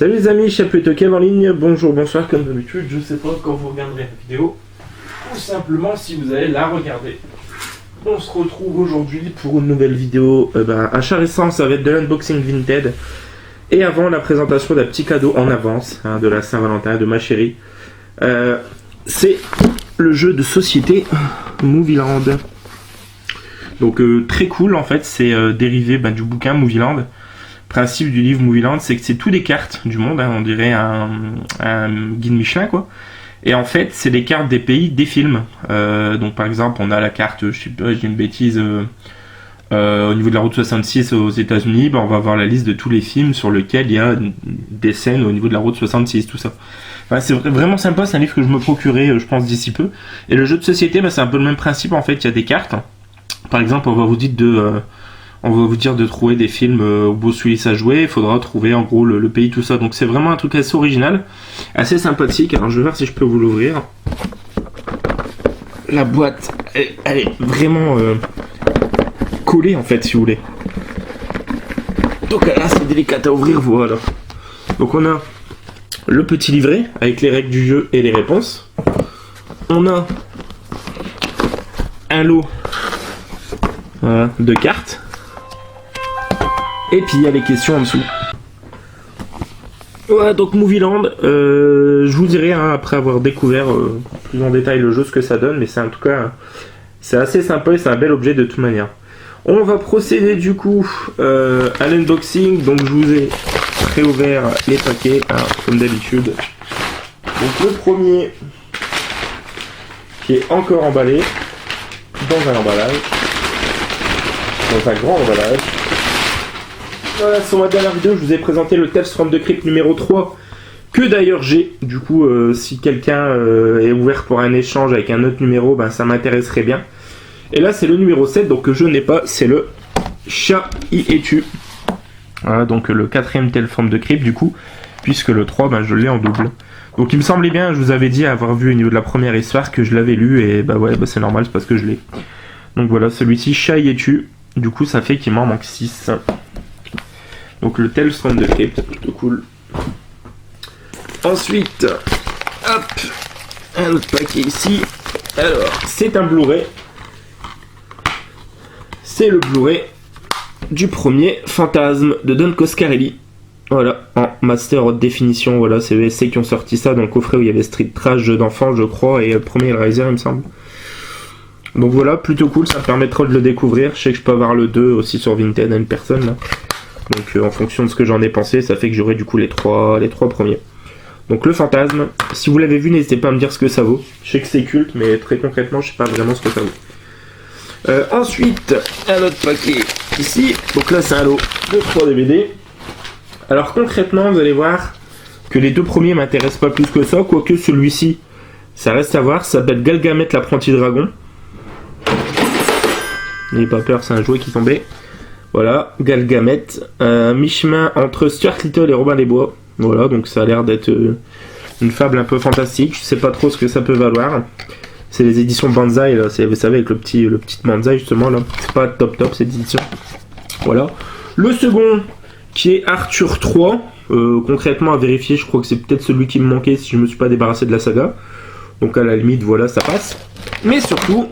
Salut les amis, Chapelet Kev en ligne, bonjour, bonsoir comme d'habitude, je sais pas quand vous regarderez la vidéo, ou simplement si vous allez la regarder. On se retrouve aujourd'hui pour une nouvelle vidéo, achat récent, ça va être de l'unboxing Vinted, et avant la présentation d'un petit cadeau en avance, de la Saint-Valentin de ma chérie. C'est le jeu de société Movieland. Donc très cool en fait, c'est dérivé du bouquin Movieland. Principe du livre Movieland, c'est que c'est tous des cartes du monde, on dirait un guide Michelin quoi. Et en fait, c'est les cartes des pays, des films. Donc par exemple, on a la carte, je sais pas, je dis une bêtise, au niveau de la route 66 aux États-Unis, on va avoir la liste de tous les films sur lesquels il y a des scènes au niveau de la route 66, tout ça. Enfin, c'est vraiment sympa, c'est un livre que je me procurais, je pense, d'ici peu. Et le jeu de société, c'est un peu le même principe en fait, il y a des cartes. Par exemple, on va vous dire de trouver des films où Bruce Willis a joué, il faudra trouver en gros le pays, tout ça. Donc c'est vraiment un truc assez original, assez sympathique. Alors je vais voir si je peux vous l'ouvrir. La boîte, elle est vraiment collée en fait, si vous voulez. Donc là c'est délicat à ouvrir, voilà. Donc on a le petit livret avec les règles du jeu et les réponses. On a un lot de cartes. Et puis il y a les questions en dessous. Voilà, donc Movieland, je vous dirai après avoir découvert plus en détail le jeu ce que ça donne, mais c'est en tout cas c'est assez sympa et c'est un bel objet de toute manière. On va procéder du coup à l'unboxing, donc je vous ai réouvert les paquets comme d'habitude. Donc le premier qui est encore emballé dans un emballage, dans un grand emballage. Voilà, sur ma dernière vidéo, je vous ai présenté le Tales from the Crypt numéro 3, que d'ailleurs j'ai. Du coup, si quelqu'un est ouvert pour un échange avec un autre numéro, ça m'intéresserait bien. Et là, c'est le numéro 7, donc que je n'ai pas, c'est le Chat y es-tu. Voilà, donc le quatrième Tales from the Crypt, du coup, puisque le 3, je l'ai en double. Donc il me semblait bien, je vous avais dit avoir vu au niveau de la première histoire que je l'avais lu, et c'est normal, c'est parce que je l'ai. Donc voilà, celui-ci, Chat y es-tu. Du coup, ça fait qu'il m'en manque 6. Donc le Tales from the Crypt, plutôt cool. Ensuite, hop, un autre paquet ici. Alors, c'est un Blu-ray. C'est le Blu-ray du premier Fantasme de Don Coscarelli. Voilà, en master haute définition. Voilà, c'est VSC qui ont sorti ça dans le coffret où il y avait Street Trash, jeu d'enfant, je crois, et le premier Hellraiser, il me semble. Donc voilà, plutôt cool, ça me permettra de le découvrir. Je sais que je peux avoir le 2 aussi sur Vinted à une personne là. Donc en fonction de ce que j'en ai pensé, ça fait que j'aurai du coup les trois premiers. Donc le Fantasme, si vous l'avez vu, n'hésitez pas à me dire ce que ça vaut. Je sais que c'est culte, mais très concrètement, je sais pas vraiment ce que ça vaut. Ensuite, un autre paquet ici. Donc là, c'est un lot de 3 DVD. Alors concrètement, vous allez voir que les deux premiers m'intéressent pas plus que ça, quoique celui-ci, ça reste à voir. Ça s'appelle Galgamet l'apprenti dragon. N'ayez pas peur, c'est un jouet qui tombait. Voilà, Galgamet, mi-chemin entre Stuart Little et Robin des Bois. Voilà, donc ça a l'air d'être une fable un peu fantastique. Je sais pas trop ce que ça peut valoir. C'est les éditions Banzai, là, vous savez, avec le petit Banzai justement, là. C'est pas top cette édition. Voilà. Le second, qui est Arthur 3. Concrètement, à vérifier, je crois que c'est peut-être celui qui me manquait si je me suis pas débarrassé de la saga. Donc à la limite, voilà, ça passe. Mais surtout,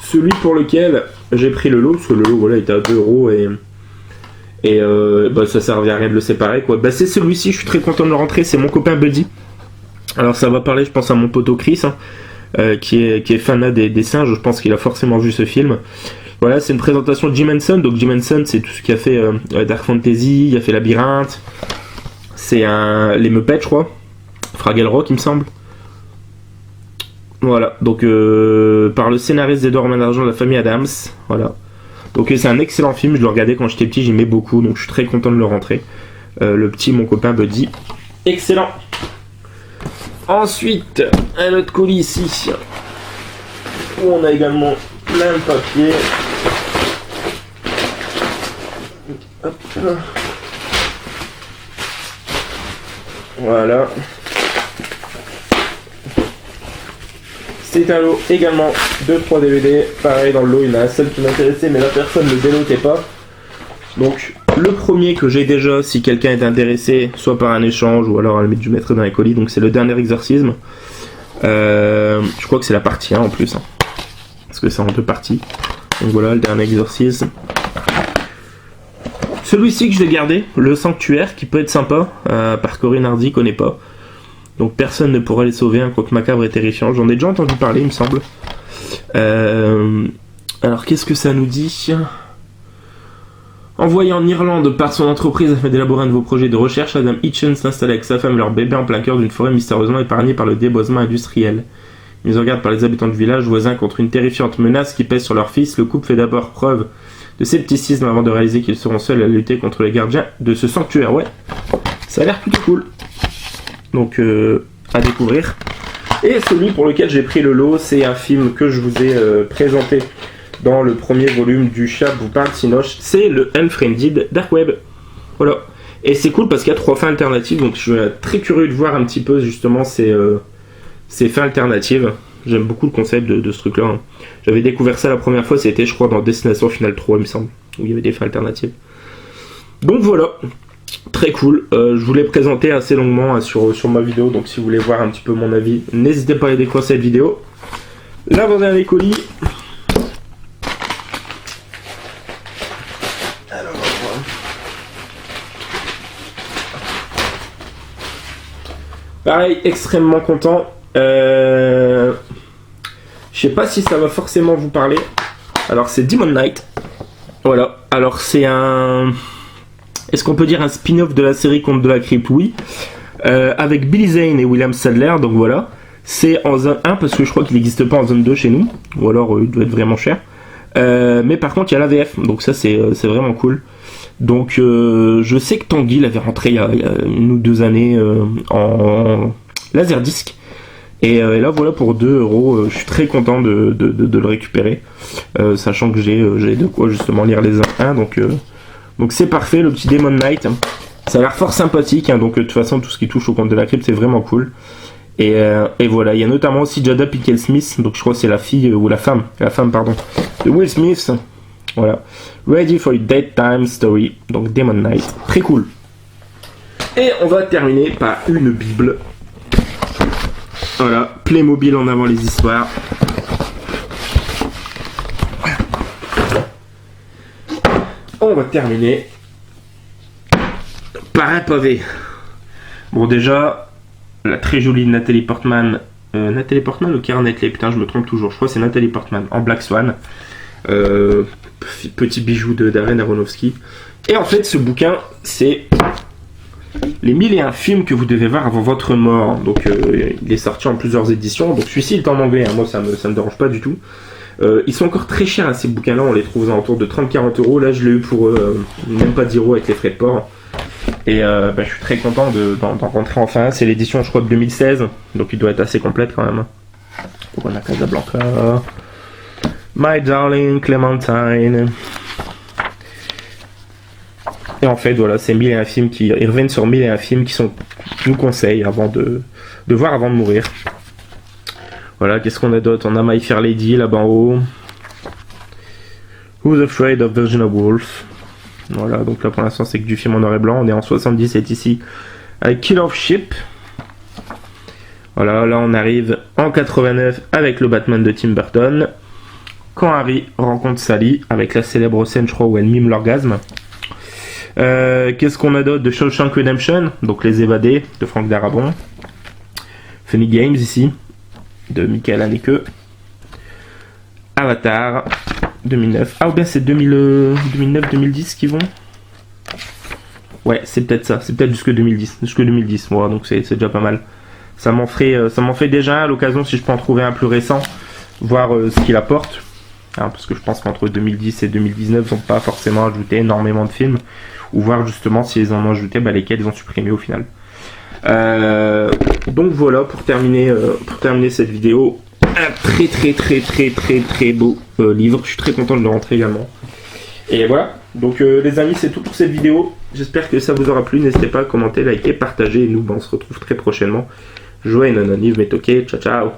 celui pour lequel j'ai pris le lot, parce que le lot voilà, il était à 2€ et ça servait à rien de le séparer quoi. C'est celui-ci, je suis très content de le rentrer, c'est mon copain Buddy. Alors ça va parler je pense à mon poteau Chris qui est fanat des singes, je pense qu'il a forcément vu ce film. Voilà, c'est une présentation de Jim Henson, donc Jim Henson c'est tout ce qui a fait Dark Fantasy, il a fait Labyrinthe, c'est les Muppets je crois, Fraggle Rock il me semble. Voilà, donc par le scénariste d'Edouard Main d'Argent de la famille Adams, voilà. Donc c'est un excellent film, je le regardais quand j'étais petit, j'aimais beaucoup, donc je suis très content de le rentrer. Le petit, mon copain Buddy, excellent. Ensuite, un autre colis ici, où on a également plein de papier. Hop. Voilà. C'est un lot également de 3 DVD. Pareil, dans le lot, il y en a un seul qui m'intéressait, mais la personne ne dénotait pas. Donc, Le premier que j'ai déjà, si quelqu'un est intéressé, soit par un échange ou alors à la limite je mettrai dans les colis, donc c'est le dernier exorcisme. Je crois que c'est la partie 1 en plus, hein, parce que c'est en 2 parties. Donc voilà, le dernier exorcisme. Celui-ci que je vais garder, le sanctuaire, qui peut être sympa, par Corinne Hardy, connaît pas. Donc personne ne pourra les sauver, un quoique macabre et terrifiant. J'en ai déjà entendu parler, il me semble. Alors qu'est-ce que ça nous dit ? Envoyé en Irlande par son entreprise afin d'élaborer un nouveau projet de recherche, Adam Hitchens s'installe avec sa femme et leur bébé en plein cœur d'une forêt mystérieusement épargnée par le déboisement industriel. Mis en garde par les habitants du village voisin contre une terrifiante menace qui pèse sur leur fils, le couple fait d'abord preuve de scepticisme avant de réaliser qu'ils seront seuls à lutter contre les gardiens de ce sanctuaire. Ouais, ça a l'air plutôt cool. Donc à découvrir. Et celui pour lequel j'ai pris le lot, c'est un film que je vous ai présenté dans le premier volume du chat vous parle Sinoche, c'est le Unfriended Dark Web. Voilà. Et c'est cool parce qu'il y a 3 fins alternatives, donc je suis très curieux de voir un petit peu justement ces fins alternatives. J'aime beaucoup le concept de ce truc-là. Hein. J'avais découvert ça la première fois, c'était je crois dans Destination Finale 3, il me semble, où il y avait des fins alternatives. Donc voilà, très cool. Je vous l'ai présenté assez longuement sur ma vidéo, donc si vous voulez voir un petit peu mon avis, n'hésitez pas à découvrir cette vidéo. L'avant-dernier colis. Pareil, extrêmement content. Je sais pas si ça va forcément vous parler. Alors c'est Demon Knight. Voilà. Alors c'est un... Est-ce qu'on peut dire un spin-off de la série Contes de la Crypte ? Oui. Avec Billy Zane et William Sadler. Donc voilà. C'est en zone 1 parce que je crois qu'il n'existe pas en zone 2 chez nous. Ou alors il doit être vraiment cher. Mais par contre il y a la VF. Donc ça c'est vraiment cool. Donc je sais que Tanguy l'avait rentré il y a 1 ou 2 années en laserdisc et là voilà pour 2€, je suis très content de le récupérer, sachant que j'ai de quoi justement lire les 1 donc c'est parfait. Le petit Demon Knight, ça a l'air fort sympathique, hein, donc de toute façon tout ce qui touche au Conte de la Crypte c'est vraiment cool. Et voilà, il y a notamment aussi Jada Pinkett Smith, donc je crois que c'est la fille ou la femme pardon de Will Smith. Voilà, Ready for a Daytime Story, donc Demon Knight, très cool. Et on va terminer par une bible. Voilà, Playmobil en avant les histoires. On va terminer par un pavé. Bon déjà, la très jolie Nathalie Portman ou Keira Knightley, putain je me trompe toujours, je crois que c'est Nathalie Portman en Black Swan. Petit bijou de Darren Aronofsky. Et en fait ce bouquin c'est les 1001 films que vous devez voir avant votre mort. Donc il est sorti en plusieurs éditions, donc celui-ci est en anglais, hein. Moi ça me dérange pas du tout. Ils sont encore très chers, hein, ces bouquins là, on les trouve aux alentours de 30-40€. Là je l'ai eu pour même pas 10€ avec les frais de port. Et je suis très content d'en rentrer enfin. C'est l'édition je crois de 2016, donc il doit être assez complète quand même. Donc on a Casablanca, My Darling Clementine. Et en fait, voilà, c'est 1001 films ils reviennent sur 1001 films qui nous conseillent avant de voir avant de mourir. Voilà, qu'est-ce qu'on a d'autre ? On a My Fair Lady là-bas en haut. Who's Afraid of Virginia Woolf. Voilà, donc là pour l'instant c'est que du film en noir et blanc. On est en 77 ici avec Kill of Sheep. Voilà, là on arrive en 89 avec le Batman de Tim Burton. Quand Harry rencontre Sally, avec la célèbre scène, je crois, où elle mime l'orgasme. Qu'est-ce qu'on a d'autre ? De Shawshank Redemption, donc Les Évadés, de Frank Darabont. Funny Games, ici, de Michael Haneke. Avatar, 2009. Ah, ou bien c'est 2009-2010 qui vont ? Ouais, c'est peut-être ça. C'est peut-être jusque 2010. Voilà, donc c'est déjà pas mal. Ça m'en fait déjà à l'occasion, si je peux en trouver un plus récent, voir ce qu'il apporte. Hein, parce que je pense qu'entre 2010 et 2019 ils n'ont pas forcément ajouté énormément de films, ou voir justement s'ils en ont ajouté, lesquels ils ont supprimé au final. Donc voilà, pour terminer cette vidéo, un très beau livre. Je suis très content de le rentrer également. Et voilà, donc les amis, c'est tout pour cette vidéo. J'espère que ça vous aura plu. N'hésitez pas à commenter, liker, partager, et nous on se retrouve très prochainement. Joël Anonyme est ok, ciao ciao.